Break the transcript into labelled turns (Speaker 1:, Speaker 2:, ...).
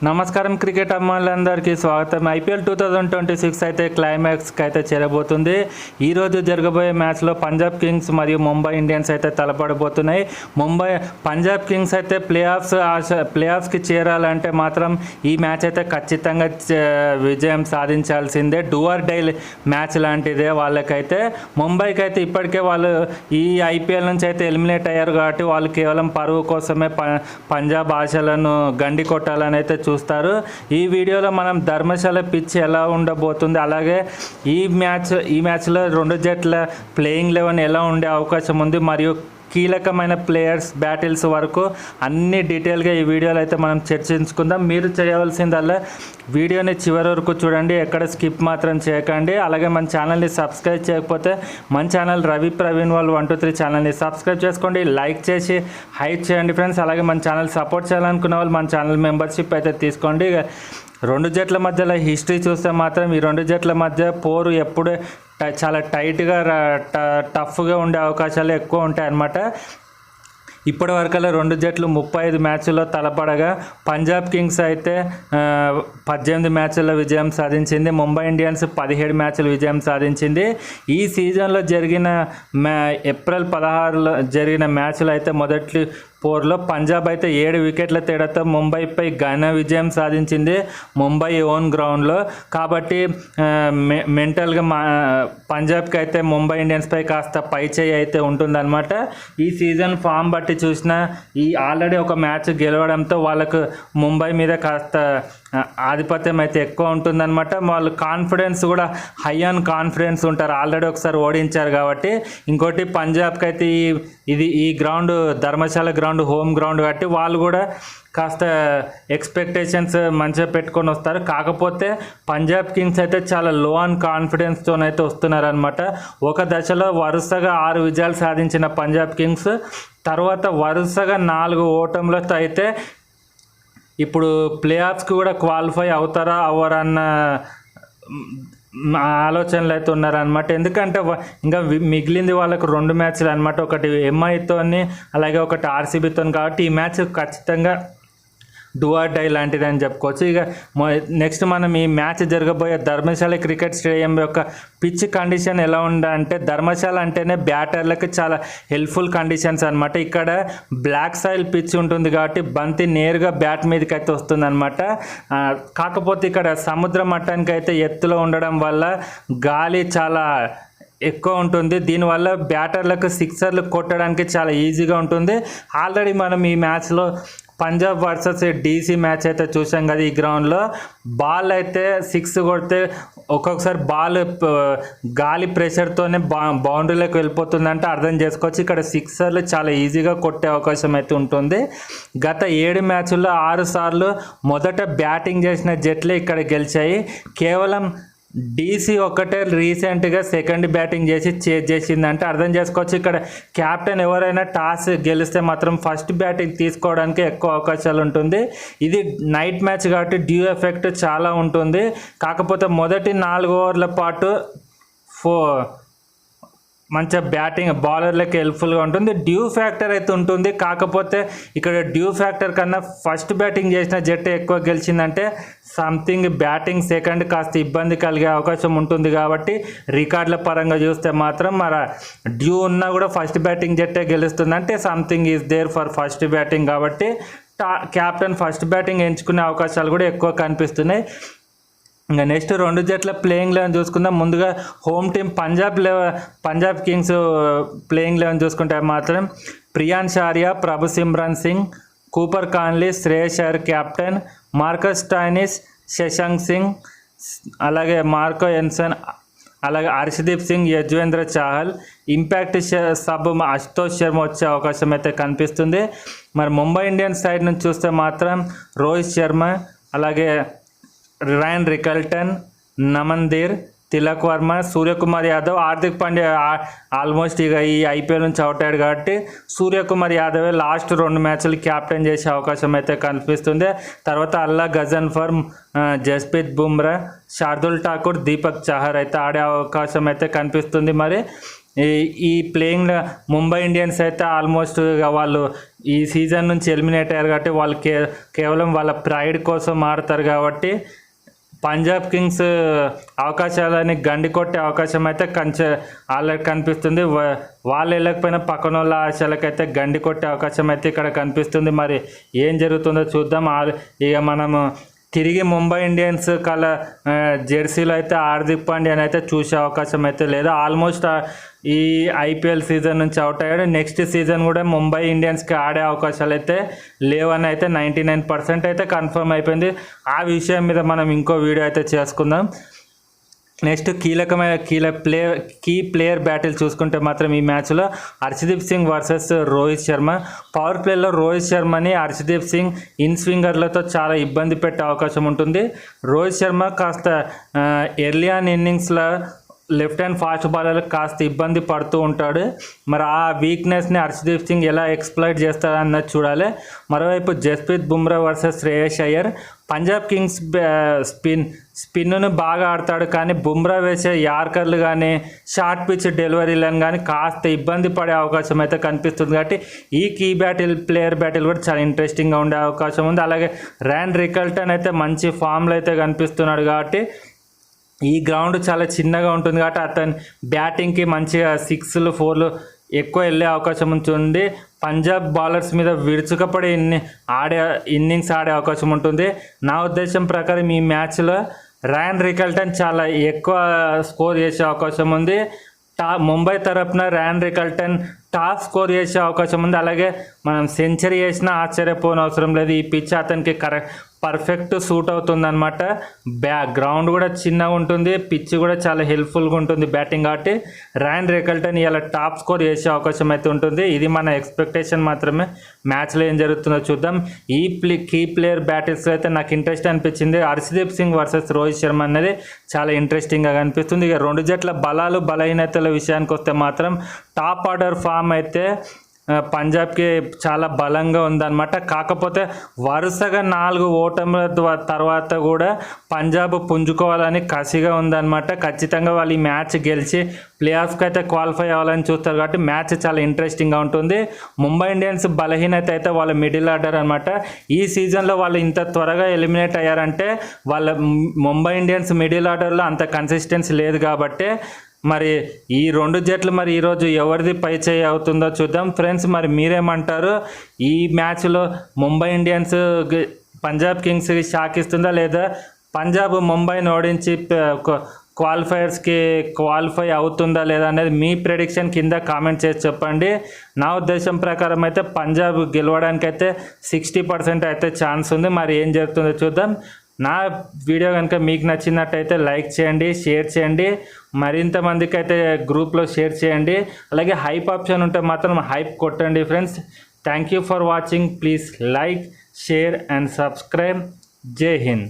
Speaker 1: నమస్కారం క్రికెట్ అభిమానులందరికీ స్వాగతం. ఐపీఎల్ 2026 అయితే క్లైమాక్స్కి అయితే చేరబోతుంది. ఈరోజు జరగబోయే మ్యాచ్లో పంజాబ్ కింగ్స్ మరియు ముంబై ఇండియన్స్ అయితే తలపడబోతున్నాయి. పంజాబ్ కింగ్స్ అయితే ప్లేఆఫ్స్కి చేరాలంటే మాత్రం ఈ మ్యాచ్ అయితే ఖచ్చితంగా విజయం సాధించాల్సిందే. డూ ఆర్ డై మ్యాచ్ లాంటిదే వాళ్ళకైతే. ముంబైకి అయితే ఇప్పటికే వాళ్ళు ఈ ఐపీఎల్ నుంచి అయితే ఎలిమినేట్ అయ్యారు కాబట్టి వాళ్ళు కేవలం పరువు కోసమే పంజాబ్ ఆశలను గండి కొట్టాలని అయితే చూస్తారు. ఈ వీడియోలో మనం ధర్మశాల పిచ్ ఎలా ఉండబోతుంది, అలాగే ఈ మ్యాచ్లో రెండు జట్ల ప్లేయింగ్ 11 ఎలా ఉండే అవకాశం ఉంది, మరియు కీలకమైన ప్లేయర్స్ బ్యాటిల్స్ వరకు అన్ని డీటెయిల్గా ఈ వీడియోలో అయితే మనం చర్చించుకుందాం. మీరు చేయవలసిందల్లా వీడియోని చివరి వరకు చూడండి, ఎక్కడ స్కిప్ మాత్రం చేయకండి. అలాగే మన ఛానల్ని సబ్స్క్రైబ్ చేయకపోతే మన ఛానల్ రవి ప్రవీణ్ వాళ్ళు 123 ఛానల్ని సబ్స్క్రైబ్ చేసుకోండి, లైక్ చేసి హైప్ చేయండి ఫ్రెండ్స్. అలాగే మన ఛానల్ సపోర్ట్ చేయాలనుకున్న వాళ్ళు మన ఛానల్ మెంబర్షిప్ అయితే తీసుకోండి. రెండు జట్ల మధ్యలో హిస్టరీ చూస్తే మాత్రం ఈ రెండు జట్ల మధ్య పోరు ఎప్పుడే చాలా టైట్గా టఫ్గా ఉండే అవకాశాలు ఎక్కువ ఉంటాయి అన్నమాట. ఇప్పటి వరకల్లా రెండు జట్లు 35 మ్యాచ్ల్లో తలపడగా పంజాబ్ కింగ్స్ అయితే 18 మ్యాచ్ల్లో విజయం సాధించింది. ముంబై ఇండియన్స్ 17 మ్యాచ్లు విజయం సాధించింది. ఈ సీజన్లో జరిగిన ఏప్రిల్ 16లో జరిగిన మ్యాచ్లు అయితే మొదటి పోర్లో పంజాబ్ అయితే 7 వికెట్ల తేడాతో ముంబైపై ఘన విజయం సాధించింది ముంబై ఓన్ గ్రౌండ్లో. కాబట్టి మెంటల్గా పంజాబ్కి అయితే ముంబై ఇండియన్స్పై కాస్త పైచేయి అయితే ఉంటుందన్నమాట. ఈ సీజన్ ఫామ్ బట్టి చూసినా ఆల్రెడీ ఒక మ్యాచ్ గెలవడంతో వాళ్ళకు ముంబై మీద కాస్త ఆధిపత్యం అయితే ఎక్కువ ఉంటుందన్నమాట. వాళ్ళు కాన్ఫిడెన్స్ కూడా హై ఆన్ కాన్ఫిడెన్స్ ఉంటారు, ఆల్రెడీ ఒకసారి ఓడించారు కాబట్టి. ఇంకోటి పంజాబ్కి అయితే ఈ ground Dharamshala ground home ground కాబట్టి వాళ్ళు కూడా కాస్త ఎక్స్పెక్టేషన్స్ మంచిగా పెట్టుకొని వస్తారు. కాకపోతే పంజాబ్ కింగ్స్ అయితే చాలా లో ఆన్ కాన్ఫిడెన్స్తోనైతే వస్తున్నారనమాట. ఒక దశలో వరుసగా 6 విజయాలు సాధించిన పంజాబ్ కింగ్స్ తర్వాత వరుసగా 4 ఓటములతో అయితే ఇప్పుడు ప్లేఆఫ్స్కి కూడా క్వాలిఫై అవుతారా అవ్వరన్న ఆలోచనలు అయితే ఉన్నారనమాట. ఎందుకంటే ఇంకా మిగిలింది వాళ్ళకు 2 మ్యాచ్లు అనమాట, ఒకటి ఎంఐతోని అలాగే ఒకటి ఆర్సీబీతో. కాబట్టి ఈ మ్యాచ్ ఖచ్చితంగా డూ ఆర్ డై లాంటిది అని చెప్పుకోవచ్చు. ఇక నెక్స్ట్ మనం ఈ మ్యాచ్ జరగబోయే ధర్మశాల క్రికెట్ స్టేడియం యొక్క పిచ్ కండిషన్ ఎలా ఉందంటే, ధర్మశాల అంటేనే బ్యాటర్లకు చాలా హెల్ప్ఫుల్ కండిషన్స్ అనమాట. ఇక్కడ బ్లాక్ సాయిల్ పిచ్ ఉంటుంది కాబట్టి బంతి నేరుగా బ్యాట్ మీదకి అయితే వస్తుంది అనమాట. కాకపోతే ఇక్కడ సముద్ర మట్టానికి అయితే ఎత్తులో ఉండడం వల్ల గాలి చాలా ఎక్కువ ఉంటుంది. దీనివల్ల బ్యాటర్లకు సిక్సర్లు కొట్టడానికి చాలా ఈజీగా ఉంటుంది. ఆల్రెడీ మనం ఈ మ్యాచ్లో పంజాబ్ వర్సెస్ డీసీ మ్యాచ్ అయితే చూసాం కదా. ఈ గ్రౌండ్లో బాల్ అయితే 6 కొడితే ఒక్కొక్కసారి బాల్ గాలి ప్రెషర్తోనే బౌండరీలోకి వెళ్ళిపోతుందంటే అర్థం చేసుకోవచ్చు. ఇక్కడ సిక్సర్లు చాలా ఈజీగా కొట్టే అవకాశం అయితే ఉంటుంది. గత 7 మ్యాచ్ల్లో 6 సార్లు మొదట బ్యాటింగ్ చేసిన జట్లే ఇక్కడ గెలిచాయి. కేవలం డీసీ ఒక్కటే రీసెంట్గా సెకండ్ బ్యాటింగ్ చేసి చేజ్ చేసిందంటే అర్థం చేసుకోవచ్చు. ఇక్కడ క్యాప్టెన్ ఎవరైనా టాస్ గెలిస్తే మాత్రం ఫస్ట్ బ్యాటింగ్ తీసుకోవడానికి ఎక్కువ అవకాశాలు ఉంటుంది. ఇది నైట్ మ్యాచ్ కాబట్టి డ్యూ ఎఫెక్ట్ చాలా ఉంటుంది. కాకపోతే మొదటి 4 ఓవర్ల పాటు మంచిగా బ్యాటింగ్ బౌలర్లకి హెల్ప్ఫుల్గా ఉంటుంది. డ్యూ ఫ్యాక్టర్ అయితే ఉంటుంది. కాకపోతే ఇక్కడ డ్యూ ఫ్యాక్టర్ కన్నా ఫస్ట్ బ్యాటింగ్ చేసిన జట్టు ఎక్కువ గెలిచిందంటే సంథింగ్ బ్యాటింగ్ సెకండ్ కాస్త ఇబ్బంది కలిగే అవకాశం ఉంటుంది. కాబట్టి రికార్డుల పరంగా చూస్తే మాత్రం మరి డ్యూ ఉన్నా కూడా ఫస్ట్ బ్యాటింగ్ జట్టే గెలుస్తుంది అంటే something is there for first batting. కాబట్టి క్యాప్టెన్ ఫస్ట్ బ్యాటింగ్ ఎంచుకునే అవకాశాలు కూడా ఎక్కువ కనిపిస్తున్నాయి. ఇంకా నెక్స్ట్ రెండు జట్ల ప్లేయింగ్ 11 చూసుకుందాం. ముందుగా home team Punjab kings playing 11 చూసుకుంటే మాత్రం Priyansh Arya, Prabhsimran Singh, Cooper Connolly, Shreyas Iyer captain, Marcus Stoinis, Shashank Singh, అలాగే మార్కో ఎన్సన్, అలాగే హర్షదీప్ సింగ్, యజ్వేంద్ర చాహల్. ఇంపాక్ట్ సబ్ అశుతోష్ శర్మ వచ్చే అవకాశం అయితే కనిపిస్తుంది. మరి ముంబై ఇండియన్స్ సైడ్ నుంచి చూస్తే మాత్రం రోహిత్ శర్మ, అలాగే Ryan Rickelton, Naman Dhir, Tilak Varma, Suryakumar Yadav, Hardik Pandya almost ఇక ఈ ఐపీఎల్ నుంచి అవుట్ అయ్యాడు కాబట్టి సూర్యకుమార్ యాదవే లాస్ట్ 2 మ్యాచ్లు క్యాప్టెన్ చేసే అవకాశం అయితే కనిపిస్తుంది. తర్వాత అల్లా గజన్ఫర్, జస్ప్రీత్ బుమ్రా, శార్దుల్ ఠాకూర్, దీపక్ చహర్ అయితే ఆడే అవకాశం అయితే కనిపిస్తుంది. మరి ఈ ప్లేయింగ్ ముంబై ఇండియన్స్ అయితే ఆల్మోస్ట్ వాళ్ళు ఈ సీజన్ నుంచి ఎలిమినేట్ అయ్యారు కాబట్టి వాళ్ళు కేవలం వాళ్ళ ప్రైడ్ కోసం ఆడతారు కాబట్టి పంజాబ్ కింగ్స్ అవకాశాలని గండి కొట్టే అవకాశం అయితే వాళ్ళకి కనిపిస్తుంది. వాళ్ళు వెళ్ళకపోయినా పక్కన వాళ్ళ ఆశలకైతే గండి కొట్టే అవకాశం అయితే ఇక్కడ కనిపిస్తుంది. మరి ఏం జరుగుతుందో చూద్దాం. ఇక మనము తిరిగి ముంబై ఇండియన్స్ జెర్సీలో అయితే హార్దిక్ పాండ్యాని అయితే చూసే అవకాశం అయితే లేదు. ఆల్మోస్ట్ ఈ ఐపీఎల్ సీజన్ నుంచి అవుట్ అయ్యాడు. నెక్స్ట్ సీజన్ కూడా ముంబై ఇండియన్స్కి ఆడే అవకాశాలు అయితే లేవని అయితే 99% అయితే కన్ఫర్మ్ అయిపోయింది. ఆ విషయం మీద మనం ఇంకో వీడియో అయితే చేసుకుందాం. నెక్స్ట్ కీ ప్లేయర్ బ్యాటిల్ చూసుకుంటే మాత్రం ఈ మ్యాచ్లో హర్షదీప్ సింగ్ వర్సెస్ రోహిత్ శర్మ. పవర్ ప్లేలో రోహిత్ శర్మని హర్షదీప్ సింగ్ ఇన్ స్వింగర్లతో చాలా ఇబ్బంది పెట్టే అవకాశం ఉంటుంది. రోహిత్ శర్మ కాస్త ఎర్లీ ఆన్ ఇన్నింగ్స్లో లెఫ్ట్ హ్యాండ్ ఫాస్ట్ బాలర్లకు కాస్త ఇబ్బంది పడుతూ ఉంటాడు. మరి ఆ వీక్నెస్ని హర్షదీప్ సింగ్ ఎలా ఎక్స్ప్లాయిట్ చేస్తాడన్నది చూడాలి. మరోవైపు Jasprit Bumrah versus Shreyas Iyer. Punjab Kings spin బాగా ఆడతాడు, కానీ బుమ్రా వేసే యార్కర్లు కానీ షార్ట్ పిచ్ డెలివరీలను కానీ కాస్త ఇబ్బంది పడే అవకాశం అయితే కనిపిస్తుంది. కాబట్టి ఈ ప్లేయర్ బ్యాటిల్ కూడా చాలా ఇంట్రెస్టింగ్గా ఉండే అవకాశం ఉంది. అలాగే ర్యాన్ రికల్టన్ అయితే మంచి ఫామ్లో అయితే కనిపిస్తున్నాడు. కాబట్టి ఈ గ్రౌండ్ చాలా చిన్నగా ఉంటుంది కాబట్టి అతని బ్యాటింగ్కి మంచిగా 6లు 4లు ఎక్కువ వెళ్ళే అవకాశం ఉంటుంది. పంజాబ్ బౌలర్స్ మీద విరుచుకపడి ఇన్నింగ్స్ ఆడే అవకాశం ఉంటుంది. నా ఉద్దేశం ప్రకారం ఈ మ్యాచ్లో ర్యాన్ రికల్టన్ చాలా ఎక్కువ స్కోర్ చేసే అవకాశం ఉంది. ముంబై తరపున ర్యాన్ రికల్టన్ టాప్ స్కోర్ చేసే అవకాశం ఉంది. అలాగే మనం సెంచరీ చేసినా ఆశ్చర్యపోనవసరం లేదు. ఈ పిచ్ అతనికి పర్ఫెక్ట్ సూట్ అవుతుంది అనమాట. గ్రౌండ్ కూడా చిన్నగా ఉంటుంది, పిచ్ కూడా చాలా హెల్ప్ఫుల్గా ఉంటుంది బ్యాటింగ్. కాబట్టి ర్యాన్ రికల్టన్ ఇలా టాప్ స్కోర్ చేసే అవకాశం అయితే ఉంటుంది. ఇది మన ఎక్స్పెక్టేషన్ మాత్రమే. మ్యాచ్లో ఏం జరుగుతుందో చూద్దాం. కీ ప్లేయర్ బ్యాటిల్స్ అయితే నాకు ఇంట్రెస్ట్ అనిపించింది. హర్షదీప్ సింగ్ వర్సెస్ రోహిత్ శర్మ అనేది చాలా ఇంట్రెస్టింగ్గా కనిపిస్తుంది. ఇక రెండు జట్ల బలాలు బలహీనతల విషయానికి వస్తే మాత్రం టాప్ ఆర్డర్ ఫామ్ అయితే పంజాబ్కి చాలా బలంగా ఉందన్నమాట. కాకపోతే వరుసగా 4 ఓటముల తర్వాత కూడా పంజాబ్ పుంజుకోవాలని కసిగా ఉందన్నమాట. ఖచ్చితంగా వాళ్ళు ఈ మ్యాచ్ గెలిచి ప్లే ఆఫ్కి అయితే క్వాలిఫై అవ్వాలని చూస్తారు. కాబట్టి మ్యాచ్ చాలా ఇంట్రెస్టింగ్గా ఉంటుంది. ముంబై ఇండియన్స్ బలహీనత అయితే వాళ్ళ మిడిల్ ఆర్డర్ అనమాట. ఈ సీజన్లో వాళ్ళు ఇంత త్వరగా ఎలిమినేట్ అయ్యారంటే వాళ్ళ ముంబై ఇండియన్స్ మిడిల్ ఆర్డర్లో అంత కన్సిస్టెన్సీ లేదు. కాబట్టి మరి ఈ రెండు జట్లు మరి ఈరోజు ఎవరిది పై చేయి అవుతుందో చూద్దాం. ఫ్రెండ్స్, మరి మీరేమంటారు? ఈ మ్యాచ్లో ముంబై ఇండియన్స్ పంజాబ్ కింగ్స్కి షాక్ ఇస్తుందా, లేదా పంజాబ్ ముంబైని ఓడించి క్వాలిఫైయర్స్కి క్వాలిఫై అవుతుందా లేదా అనేది మీ ప్రెడిక్షన్ కింద కామెంట్ చేసి చెప్పండి. నా ఉద్దేశం ప్రకారం అయితే పంజాబ్ గెలవడానికి అయితే 60% అయితే ఛాన్స్ ఉంది. మరి ఏం జరుగుతుందో చూద్దాం. నా వీడియో కనుక మీకు నచ్చినట్టయితే లైక్ చేయండి, షేర్ చేయండి, మరింత మందికి అయితే గ్రూప్లో షేర్ చేయండి. అలాగే హైప్ ఆప్షన్ ఉంటే మాత్రం హైప్ కొట్టండి friends. Thank you for watching. Please like, share and subscribe. జై హింద్.